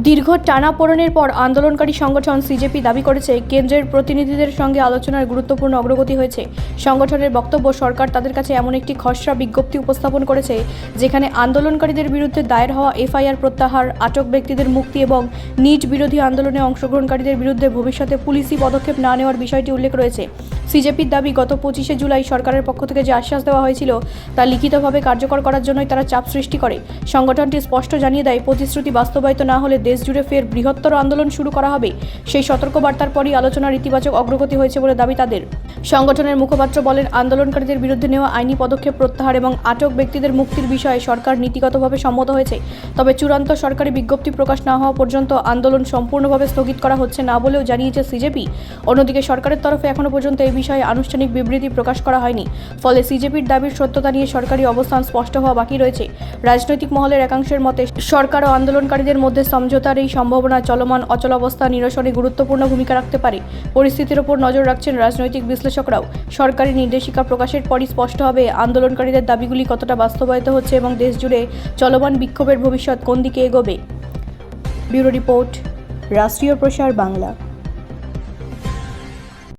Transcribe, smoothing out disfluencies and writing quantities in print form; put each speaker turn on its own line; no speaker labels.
দীর্ঘ টানাপোড়েনের পর আন্দোলনকারী সংগঠন সিজেপি দাবি করেছে, কেন্দ্রের প্রতিনিধিদের সঙ্গে আলোচনার গুরুত্বপূর্ণ অগ্রগতি হয়েছে। সংগঠনের বক্তব্য, সরকার তাদের কাছে এমন একটি খসড়া বিজ্ঞপ্তি উপস্থাপন করেছে যেখানে আন্দোলনকারীদের বিরুদ্ধে দায়ের হওয়া এফআইআর প্রত্যাহার, আটক ব্যক্তিদের মুক্তি এবং নিজ বিরোধী আন্দোলনে অংশগ্রহণকারীদের বিরুদ্ধে ভবিষ্যতে পুলিশি পদক্ষেপ না নেওয়ার বিষয়টি উল্লেখ রয়েছে। সিজেপির দাবি, গত 25শে জুলাই সরকারের পক্ষ থেকে যে আশ্বাস দেওয়া হয়েছিল তা লিখিতভাবে কার্যকর করার জন্যই তারা চাপ সৃষ্টি করে। সংগঠনটি স্পষ্ট জানিয়ে দেয়, প্রতিশ্রুতি বাস্তবায়িত না হলে দেশ জুড়ে ফের বৃহত্তর আন্দোলন শুরু করা হবে। সেই সতর্কবার্তার পরই আলোচনার ইতিবাচক অগ্রগতি হয়েছে বলে দাবি তাদের। সংগঠনের মুখপাত্র বলেন, আন্দোলনকারীদের বিরুদ্ধে নেওয়া আইনি পদক্ষেপ প্রত্যাহার এবং আটক ব্যক্তিদের মুক্তির বিষয়ে সরকার নীতিগতভাবে সম্মত হয়েছে। তবে চূড়ান্ত সরকারি বিজ্ঞপ্তি প্রকাশ না হওয়া পর্যন্ত আন্দোলন সম্পূর্ণভাবে স্থগিত করা হচ্ছে না বলেও জানিয়েছে সিজেপি। অন্যদিকে সরকারের তরফে এখনও পর্যন্ত এই বিষয়ে আনুষ্ঠানিক বিবৃতি প্রকাশ করা হয়নি। ফলে সিজেপির দাবির সত্যতা নিয়ে সরকারি অবস্থান স্পষ্ট হওয়া বাকি রয়েছে। রাজনৈতিক মহলের একাংশের মতে, সরকার ও আন্দোলনকারীদের মধ্যে সমঝোতার এই সম্ভাবনা চলমান অচলাবস্থা নিরসনে গুরুত্বপূর্ণ ভূমিকা রাখতে পারে। পরিস্থিতির ওপর নজর রাখছেন রাজনৈতিক বিশ্লেষকরাও। সরকারি নির্দেশিকা প্রকাশের পরই স্পষ্ট হবে আন্দোলনকারীদের দাবিগুলি কতটা বাস্তবায়িত হচ্ছে এবং দেশ জুড়ে চলমান বিক্ষোভের ভবিষ্যৎ কোন দিকে এগোবে। ব্যুরো রিপোর্ট, রাষ্ট্রীয় প্রসার বাংলা।